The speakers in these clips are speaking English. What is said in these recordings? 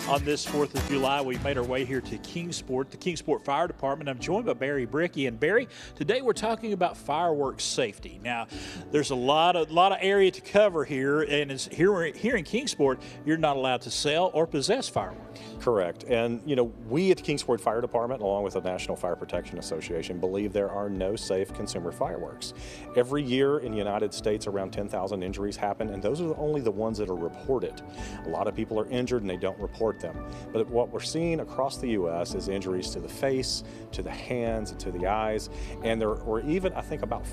On this 4th of July, we made our way here to Kingsport, the Kingsport Fire Department. I'm joined by Barry Bricky. And Barry, today we're talking about fireworks safety. Now, there's a lot of area to cover here, and here in Kingsport, you're not allowed to sell or possess fireworks. Correct. And, we at the Kingsport Fire Department, along with the National Fire Protection Association, believe there are no safe consumer fireworks. Every year in the United States, around 10,000 injuries happen, and those are only the ones that are reported. A lot of people are injured and they don't report them. But what we're seeing across the U.S. is injuries to the face, to the hands, and to the eyes. And there were even, I think, about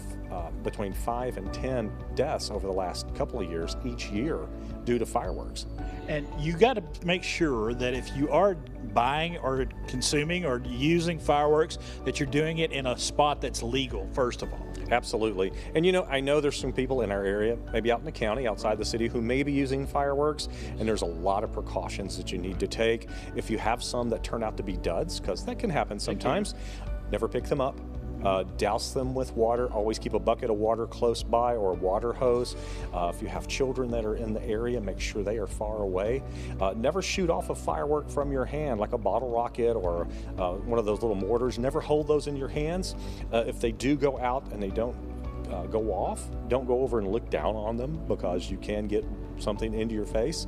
between 5 and 10 deaths over the last couple of years each year due to fireworks. And you got to make sure that if you are buying or consuming or using fireworks, that you're doing it in a spot that's legal, first of all. Absolutely. And I know there's some people in our area, maybe out in the county, outside the city, who may be using fireworks, and there's a lot of precautions that you need to take. If you have some that turn out to be duds, because that can happen sometimes, never pick them up. Douse them with water. Always keep a bucket of water close by or a water hose. If you have children that are in the area, make sure they are far away. Never shoot off a firework from your hand, like a bottle rocket or one of those little mortars. Never hold those in your hands. If they do go out and they don't go off, don't go over and look down on them, because you can get something into your face.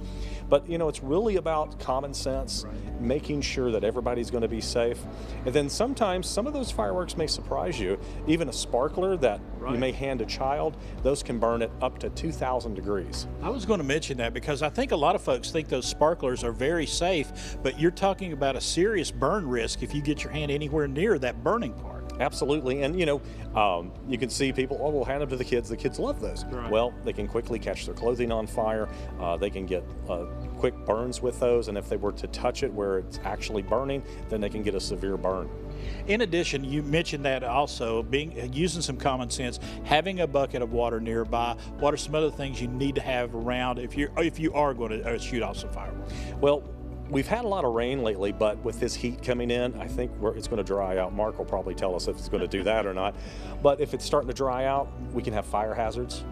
But it's really about common sense, making sure that everybody's going to be safe. And then sometimes some of those fireworks may surprise you. Even a sparkler that you may hand a child, those can burn at up to 2,000 degrees. I was going to mention that because I think a lot of folks think those sparklers are very safe, but you're talking about a serious burn risk if you get your hand anywhere near that burning part. Absolutely. And you can see people, we'll hand them to the kids love those. Well, they can quickly catch their clothing on fire. They can get quick burns with those, and if they were to touch it where it's actually burning, then they can get a severe burn. In addition, you mentioned that also using some common sense, having a bucket of water nearby. What are some other things you need to have around if you are going to shoot off some fireworks? Well, we've had a lot of rain lately, but with this heat coming in, I think it's going to dry out. Mark will probably tell us if it's going to do that or not. But if it's starting to dry out, we can have fire hazards.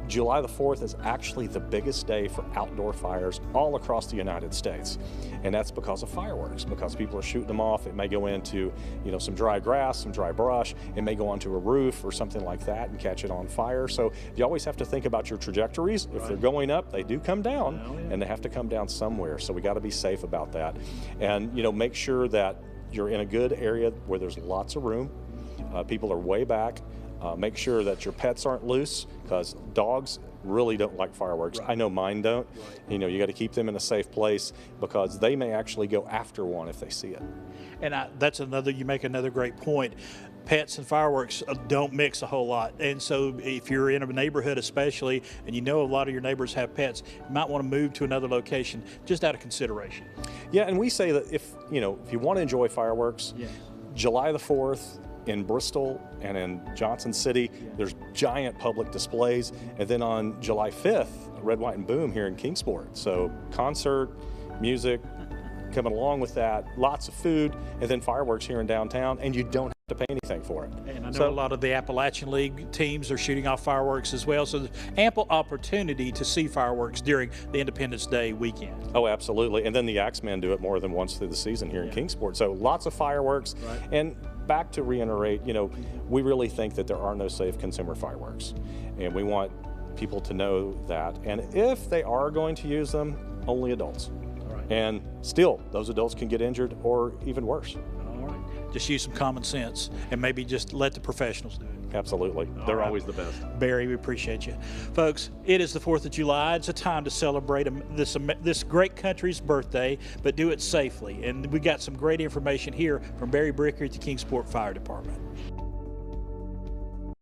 July the 4th is actually the biggest day for outdoor fires all across the United States. And that's because of fireworks, because people are shooting them off. It may go into, some dry grass, some dry brush. It may go onto a roof or something like that and catch it on fire. So you always have to think about your trajectories. If they're going up, they do come down, and they have to come down somewhere. So we got to be safe about that. And, make sure that you're in a good area where there's lots of room. People are way back. Make sure that your pets aren't loose, because dogs really don't like fireworks. I know mine don't. You got to keep them in a safe place, because they may actually go after one if they see it. And you make another great point. Pets and fireworks don't mix a whole lot. And so if you're in a neighborhood especially, and a lot of your neighbors have pets, you might want to move to another location just out of consideration. Yeah, and we say that if you want to enjoy fireworks, July the 4th, in Bristol and in Johnson City, there's giant public displays. And then on July 5th, Red, White, and Boom here in Kingsport. So concert, music, coming along with that, lots of food, and then fireworks here in downtown, and you don't have to pay anything for it. And I know a lot of the Appalachian League teams are shooting off fireworks as well, so there's ample opportunity to see fireworks during the Independence Day weekend. Oh, absolutely. And then the Axemen do it more than once through the season here in Kingsport. So lots of fireworks. And back to reiterate, we really think that there are no safe consumer fireworks, and we want people to know that. And if they are going to use them, only adults. And still, those adults can get injured or even worse. All right. Just use some common sense and maybe just let the professionals do it. Absolutely. They're always the best. Barry, we appreciate you. Folks, it is the 4th of July. It's a time to celebrate this great country's birthday, but do it safely. And we got some great information here from Barry Bricker at the Kingsport Fire Department.